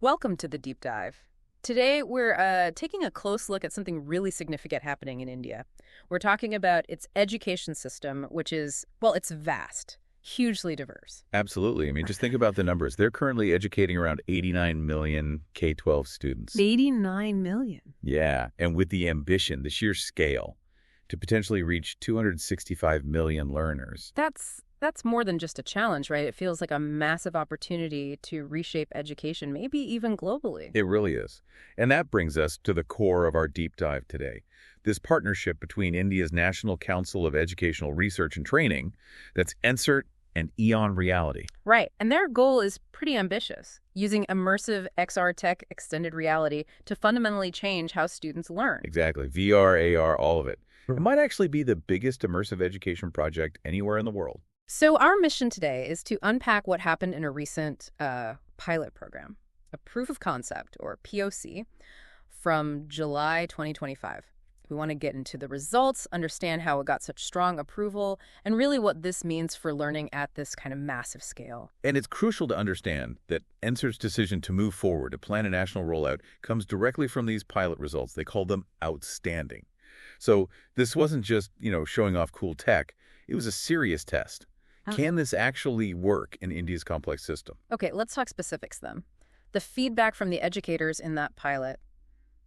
Welcome to the deep dive. Today, we're taking a close look at something really significant happening in India. We're talking about its education system, which is, well, it's vast, hugely diverse. Absolutely. I mean, just think about the numbers. They're currently educating around 89 million K-12 students. 89 million. Yeah, and with the ambition, the sheer scale, to potentially reach 265 million learners. That's more than just a challenge, right? It feels like a massive opportunity to reshape education, maybe even globally. It really is. And that brings us to the core of our deep dive today. This partnership between India's National Council of Educational Research and Training, that's NCERT, and EON Reality. Right, and their goal is pretty ambitious, using immersive XR tech extended reality to fundamentally change how students learn. Exactly. VR, AR, all of it. It might actually be the biggest immersive education project anywhere in the world. So our mission today is to unpack what happened in a recent pilot program, a proof of concept, or POC, from July 2025. We want to get into the results, understand how it got such strong approval, and really what this means for learning at this kind of massive scale. And it's crucial to understand that NCERT's decision to move forward to plan a national rollout comes directly from these pilot results. They call them outstanding. So this wasn't just, showing off cool tech. It was a serious test. Can this actually work in India's complex system? Okay, let's talk specifics then. The feedback from the educators in that pilot,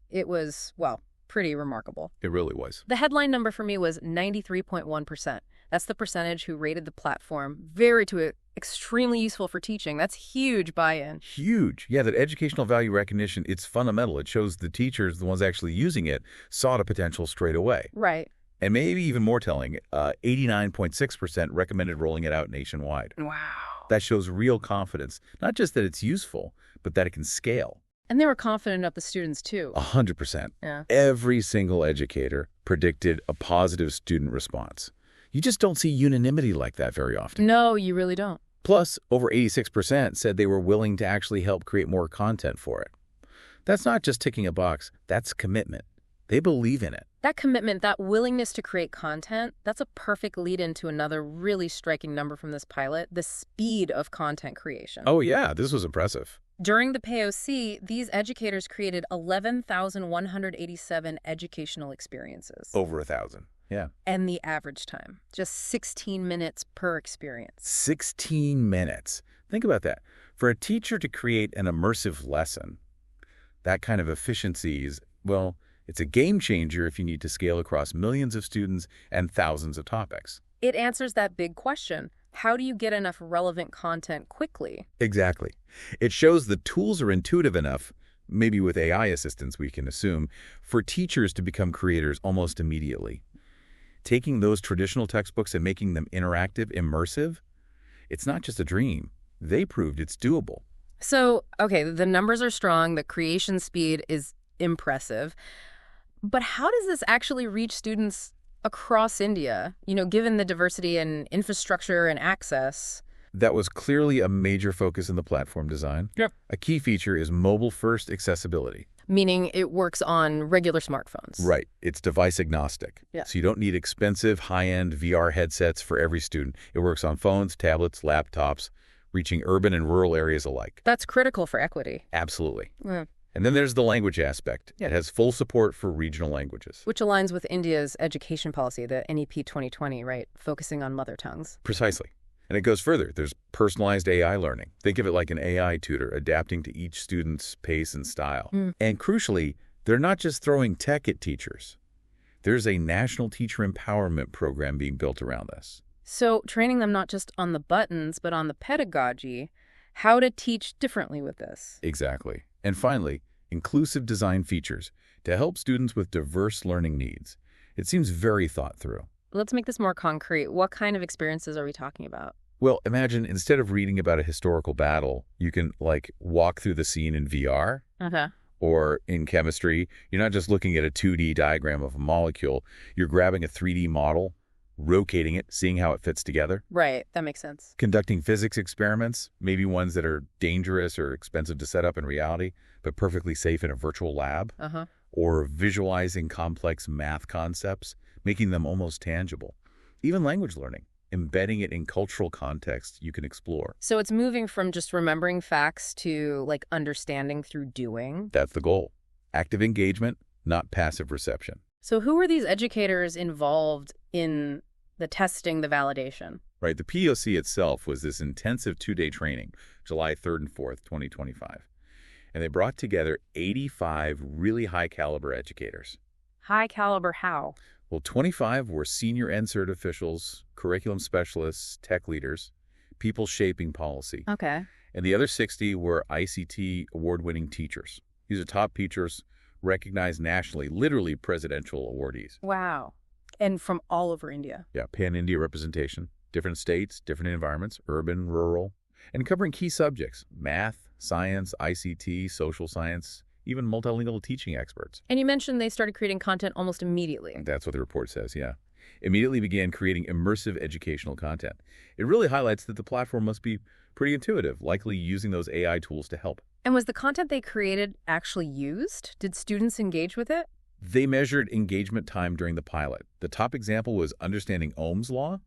it was, well, pretty remarkable. It really was. The headline number for me was 93.1%. That's the percentage who rated the platform extremely useful for teaching. That's huge buy-in. Huge. Yeah, that educational value recognition, it's fundamental. It shows the teachers, the ones actually using it, saw the potential straight away. Right. And maybe even more telling, 89.6% recommended rolling it out nationwide. Wow. That shows real confidence, not just that it's useful, but that it can scale. And they were confident of the students, too. 100%. Yeah. Every single educator predicted a positive student response. You just don't see unanimity like that very often. No, you really don't. Plus, over 86% said they were willing to actually help create more content for it. That's not just ticking a box, that's commitment. They believe in it. That commitment, that willingness to create content, that's a perfect lead into another really striking number from this pilot, the speed of content creation. Oh yeah, this was impressive. During the POC, these educators created 11,187 educational experiences. Over 1,000, yeah. And the average time, just 16 minutes per experience. 16 minutes. Think about that. For a teacher to create an immersive lesson, that kind of efficiency is, well, it's a game changer if you need to scale across millions of students and thousands of topics. It answers that big question. How do you get enough relevant content quickly? Exactly. It shows the tools are intuitive enough, maybe with AI assistance we can assume, for teachers to become creators almost immediately. Taking those traditional textbooks and making them interactive, immersive, it's not just a dream. They proved it's doable. So, okay, the numbers are strong, the creation speed is impressive. But how does this actually reach students across India, given the diversity in infrastructure and access? That was clearly a major focus in the platform design. Yep. A key feature is mobile-first accessibility. Meaning it works on regular smartphones. Right. It's device agnostic. Yeah. So you don't need expensive, high-end VR headsets for every student. It works on phones, tablets, laptops, reaching urban and rural areas alike. That's critical for equity. Absolutely. Yeah. And then there's the language aspect. It has full support for regional languages. Which aligns with India's education policy, the NEP 2020, right? Focusing on mother tongues. Precisely. And it goes further. There's personalized AI learning. Think of it like an AI tutor adapting to each student's pace and style. And crucially, they're not just throwing tech at teachers. There's a national teacher empowerment program being built around this. So training them not just on the buttons, but on the pedagogy, how to teach differently with this. Exactly. And finally, inclusive design features to help students with diverse learning needs. It seems very thought through. Let's make this more concrete. What kind of experiences are we talking about? Well, imagine instead of reading about a historical battle, you can walk through the scene in VR. Okay. Or in chemistry, you're not just looking at a 2D diagram of a molecule. You're grabbing a 3D model, rotating it, seeing how it fits together. Right. That makes sense. Conducting physics experiments, maybe ones that are dangerous or expensive to set up in reality, but perfectly safe in a virtual lab. Or visualizing complex math concepts, making them almost tangible. Even language learning. embedding it in cultural contexts you can explore. So it's moving from just remembering facts to, like, understanding through doing. That's the goal. Active engagement, not passive reception. So who are these educators involved in the testing, the validation? Right, the POC itself was this intensive 2-day training, July 3rd and 4th, 2025. And they brought together 85 really high-caliber educators. High caliber how? Well, 25 were senior NCERT officials, curriculum specialists, tech leaders, people shaping policy. Okay. And the other 60 were ICT award-winning teachers. These are top teachers recognized nationally, literally presidential awardees. Wow. And from all over India. Yeah, pan-India representation, different states, different environments, urban, rural, and covering key subjects, math, science, ICT, social science, even multilingual teaching experts. And you mentioned they started creating content almost immediately. That's what the report says, yeah. Immediately began creating immersive educational content. It really highlights that the platform must be pretty intuitive, likely using those AI tools to help. And was the content they created actually used? Did students engage with it? They measured engagement time during the pilot. The top example was understanding Ohm's law.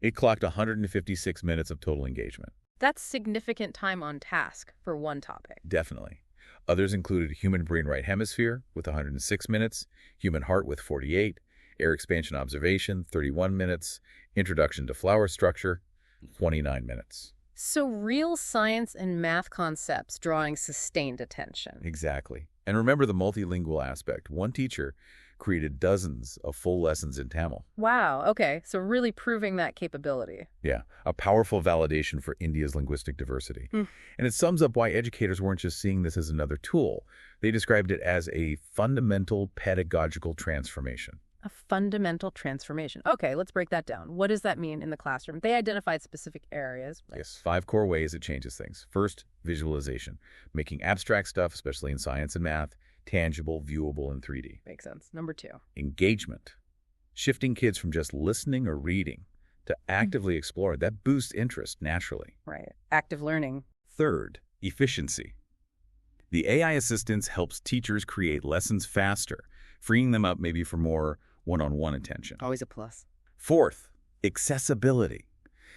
It clocked 156 minutes of total engagement. That's significant time on task for one topic. Definitely. Others included human brain right hemisphere with 106 minutes, human heart with 48, air expansion observation, 31 minutes, introduction to flower structure, 29 minutes. So real science and math concepts drawing sustained attention. Exactly. And remember the multilingual aspect. One teacher created dozens of full lessons in Tamil. Wow, okay, so really proving that capability. Yeah, a powerful validation for India's linguistic diversity. And it sums up why educators weren't just seeing this as another tool. They described it as a fundamental pedagogical transformation. A fundamental transformation. Okay, let's break that down. What does that mean in the classroom? They identified specific areas. Right? Yes, 5 core ways it changes things. First, visualization, making abstract stuff, especially in science and math, tangible, viewable, and 3D. Makes sense. Number 2. Engagement, shifting kids from just listening or reading to actively explore. That boosts interest naturally. Right. Active learning. Third, efficiency. The AI assistance helps teachers create lessons faster, freeing them up maybe for more one-on-one attention. Always a plus. Fourth, accessibility,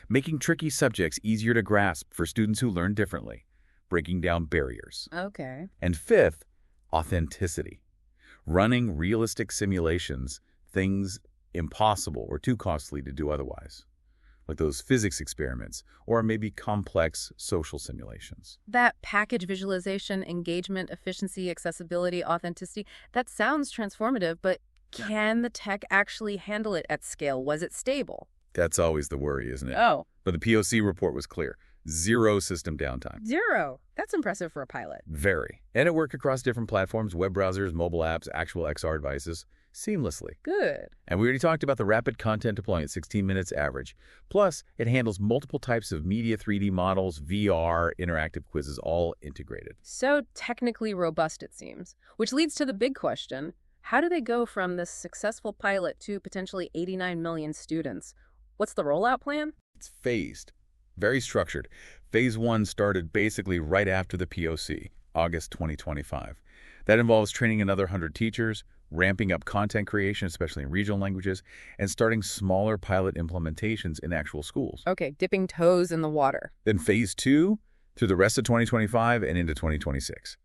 making tricky subjects easier to grasp for students who learn differently, breaking down barriers. Okay. And fifth, authenticity, running realistic simulations, things impossible or too costly to do otherwise, like those physics experiments or maybe complex social simulations. That package visualization, engagement, efficiency, accessibility, authenticity, that sounds transformative, but can the tech actually handle it at scale? Was it stable? That's always the worry, isn't it? Oh. But the POC report was clear. 0 system downtime. 0. That's impressive for a pilot. Very. And it worked across different platforms, web browsers, mobile apps, actual XR devices, seamlessly. Good. And we already talked about the rapid content deployment, 16 minutes average. Plus, it handles multiple types of media 3D models, VR, interactive quizzes, all integrated. So technically robust, it seems. Which leads to the big question. How do they go from this successful pilot to potentially 89 million students? What's the rollout plan? It's phased. Very structured. Phase 1 started basically right after the POC, August 2025. That involves training another 100 teachers, ramping up content creation, especially in regional languages, and starting smaller pilot implementations in actual schools. Okay, dipping toes in the water. Then Phase 2 through the rest of 2025 and into 2026.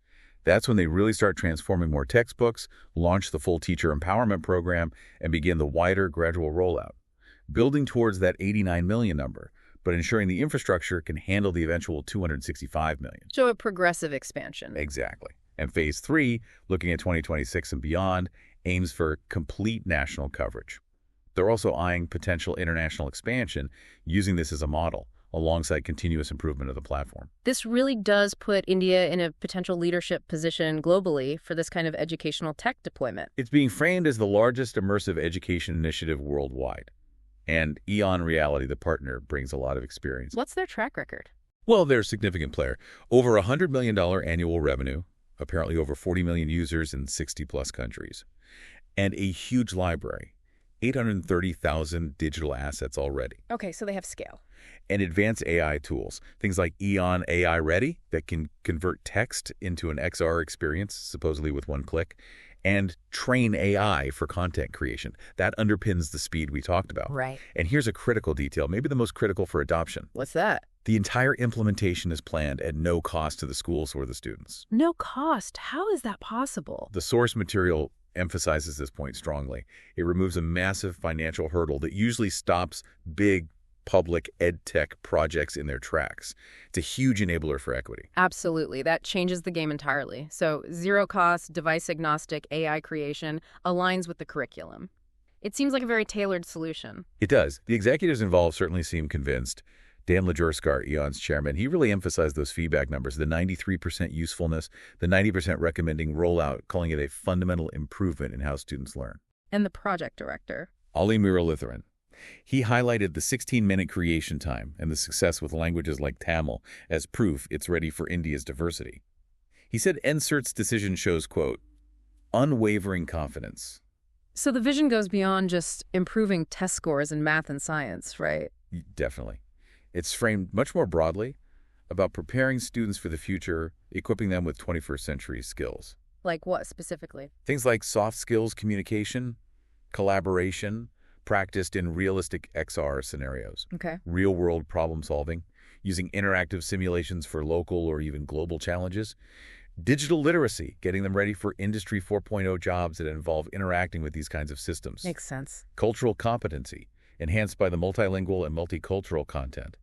That's when they really start transforming more textbooks, launch the full teacher empowerment program, and begin the wider gradual rollout, building towards that 89 million number, but ensuring the infrastructure can handle the eventual 265 million. So a progressive expansion. Exactly. And Phase 3, looking at 2026 and beyond, aims for complete national coverage. They're also eyeing potential international expansion using this as a model, alongside continuous improvement of the platform. This really does put India in a potential leadership position globally for this kind of educational tech deployment. It's being framed as the largest immersive education initiative worldwide. And EON Reality, the partner, brings a lot of experience. What's their track record? Well, they're a significant player. Over $100 million annual revenue, apparently over 40 million users in 60-plus countries, and a huge library, 830,000 digital assets already. Okay, so they have scale. And advanced AI tools, things like EON AI Ready that can convert text into an XR experience, supposedly with one click, and train AI for content creation. That underpins the speed we talked about. Right. And here's a critical detail, maybe the most critical for adoption. What's that? The entire implementation is planned at no cost to the schools or the students. No cost. How is that possible? The source material emphasizes this point strongly. It removes a massive financial hurdle that usually stops big public ed tech projects in their tracks. It's a huge enabler for equity. Absolutely. That changes the game entirely. So zero cost, device agnostic AI creation aligns with the curriculum. It seems like a very tailored solution. It does. The executives involved certainly seem convinced. Dan Lajerskar, EON's chairman, he really emphasized those feedback numbers, the 93% usefulness, the 90% recommending rollout, calling it a fundamental improvement in how students learn. And the project director. Ali Muralitharan. He highlighted the 16-minute creation time and the success with languages like Tamil as proof it's ready for India's diversity. He said NCERT's decision shows, quote, unwavering confidence. So the vision goes beyond just improving test scores in math and science, right? Definitely. It's framed much more broadly about preparing students for the future, equipping them with 21st century skills. Like what specifically? Things like soft skills communication, collaboration, practiced in realistic XR scenarios, Okay. real-world problem solving, using interactive simulations for local or even global challenges, digital literacy, getting them ready for Industry 4.0 jobs that involve interacting with these kinds of systems, Makes sense. cultural competency, enhanced by the multilingual and multicultural content,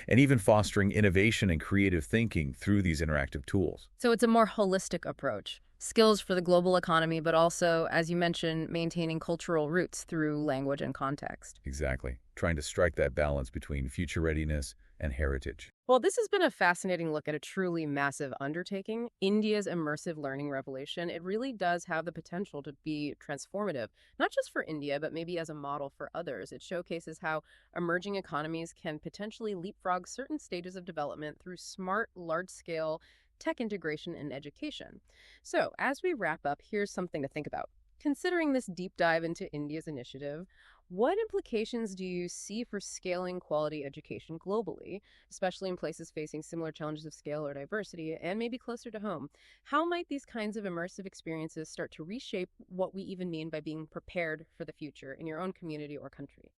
and even fostering innovation and creative thinking through these interactive tools. So it's a more holistic approach. Skills for the global economy, but also, as you mentioned, maintaining cultural roots through language and context. Exactly. Trying to strike that balance between future readiness and heritage. Well, this has been a fascinating look at a truly massive undertaking, India's immersive learning revolution. It really does have the potential to be transformative, not just for India, but maybe as a model for others. It showcases how emerging economies can potentially leapfrog certain stages of development through smart, large-scale tech integration in education. So, as we wrap up, here's something to think about. Considering this deep dive into India's initiative, what implications do you see for scaling quality education globally, especially in places facing similar challenges of scale or diversity, and maybe closer to home? How might these kinds of immersive experiences start to reshape what we even mean by being prepared for the future in your own community or country?